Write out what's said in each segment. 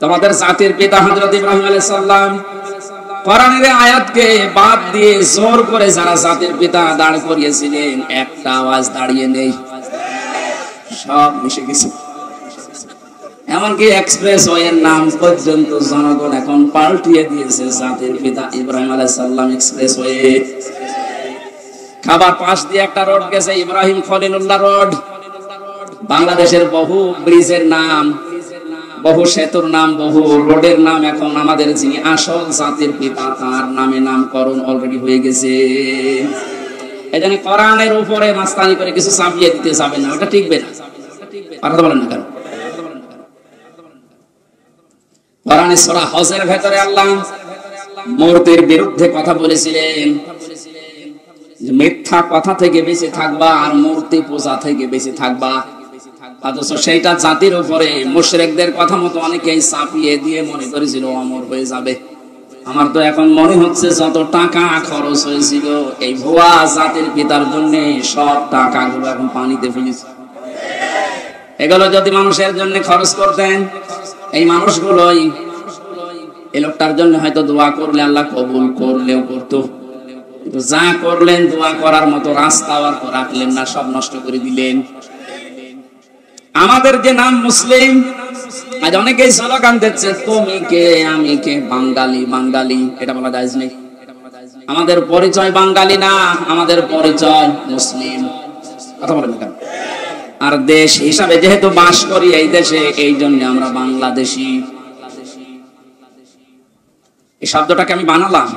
তোমাদের জাতির পিতা হযরত ইব্রাহিম আলাইহিস সালাম। কোরআনের আয়াতকে বাদ দিয়ে জোর করে যারা জাতির পিতা দাঁড় করিয়েছিলেন, একটা আওয়াজ দাঁড়িয়ে নেই, সব মিশে গেছে। এমনকি এক্সপ্রেসওয়ের নাম পর্যন্ত জনগণ এখন পাল্টিয়ে দিয়েছে জাতির পিতা ইব্রাহিম আলাইহিস সালাম এক্সপ্রেসওয়ে। খাবার পাশ দিয়ে একটা রোড গেছে, ইব্রাহিম খলিলুল্লাহ রোড। বাংলাদেশের বহু ব্রিজের নাম, বহু সেতুর নাম, বহু রোডের নাম এখন আমাদের যিনি আসল জাতির পিতা তার নামে নামকরণ অলরেডি হয়ে গেছে। এজন্য কোরআনের উপরে মাস্তানি করে কিছু চাপিয়ে দিতে যাবে না, ওটা টিকবে না। কথা বলেন না কেন? কোরআনে সূরা হজের ভেতরে আল্লাহ মূর্তির বিরুদ্ধে কথা বলেছিলেন, মিথ্যা কথা থেকে বেঁচে থাকবা আর মূর্তি পূজা থেকে বেঁচে থাকবা। অথচ সেইটা জাতির উপরে মুশরিকদের কথা মতো অনেকেই চাপিয়ে দিয়ে মনে করেছিল অমর হয়ে যাবে। আমার তো এখন মনে হচ্ছে যত টাকা খরচ হয়েছিল এই ভুয়া জাতির পিতার জন্য, সব টাকাগুলো এখন পানিতে ফেলেছে। এগুলো যদি মানুষের জন্য খরচ করতেন, এই মানুষগুলোই এই লোকটার জন্য হয়তো দোয়া করলে আল্লাহ কবুল করলেও করতো। যা করলেন দোয়া করার মতো রাস্তা আর রাখলেন না, সব নষ্ট করে দিলেন। আমাদের যে নাম মুসলিম, আজ অনেকেই স্লোগান দিচ্ছে তুমি কে আমি কে, বাঙালি বাঙালি, এটা বলা যায় নেই। আমাদের পরিচয় বাঙালি না, আমাদের পরিচয় মুসলিম। কথা বলেন কেন? আর দেশ হিসাবে যেহেতু বাস করি এই দেশে, এই জন্য আমরা বাংলাদেশি। এই শব্দটাকে আমি বানালাম।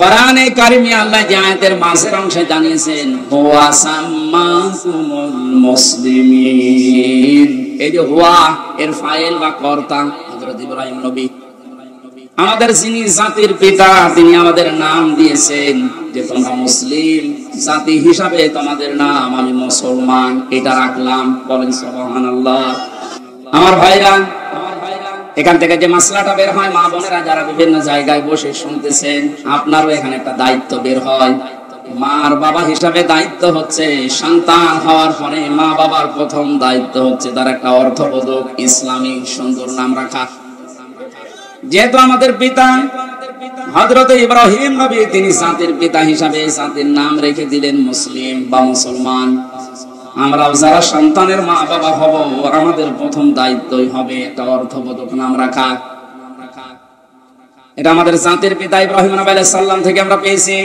কোরআনে কারিমে আল্লাহ যে আয়াতের মাঝের অংশে জানিয়েছেন হুয়া সাম্মাকুমুল মুসলিমিন, এই যে হুয়া এর ফাইল বা কর্তা হযরত ইব্রাহিম নবী, আমাদের যিনি জাতির পিতা, তিনি আমাদের নাম দিয়েছেন যে তোমরা মুসলিম জাতি হিসাবে তোমাদের নাম আমি মুসলমান, এটা রাখলাম। বলেন সুবহানাল্লাহ। আমার ভাইরা, এখান থেকে যে মাসলাটা বের হয়, মা বোনেরা যারা বিভিন্ন জায়গায় বসে শুনতেছেন, আপনারও এখানে একটা দায়িত্ব বের হয়। মার বাবা হিসাবে দায়িত্ব হচ্ছে সন্তান হওয়ার পরে মা বাবার প্রথম দায়িত্ব হচ্ছে তার একটা অর্থবোধক ইসলামী সুন্দর নাম রাখা। যেহেতু আমাদের পিতা হযরত ইব্রাহিম নবী, তিনি জাতির পিতা হিসাবে জাতির নাম রেখে দিলেন মুসলিম বা মুসলমান। আমরাও যারা সন্তানের মা বাবা হব, আমাদের প্রথম দায়িত্বই হবে একটা অর্থবোধক নাম রাখা। এটা আমাদের জাতির পিতা ইব্রাহিম নবী আলাইহিস সালাম থেকে আমরা পেয়েছি।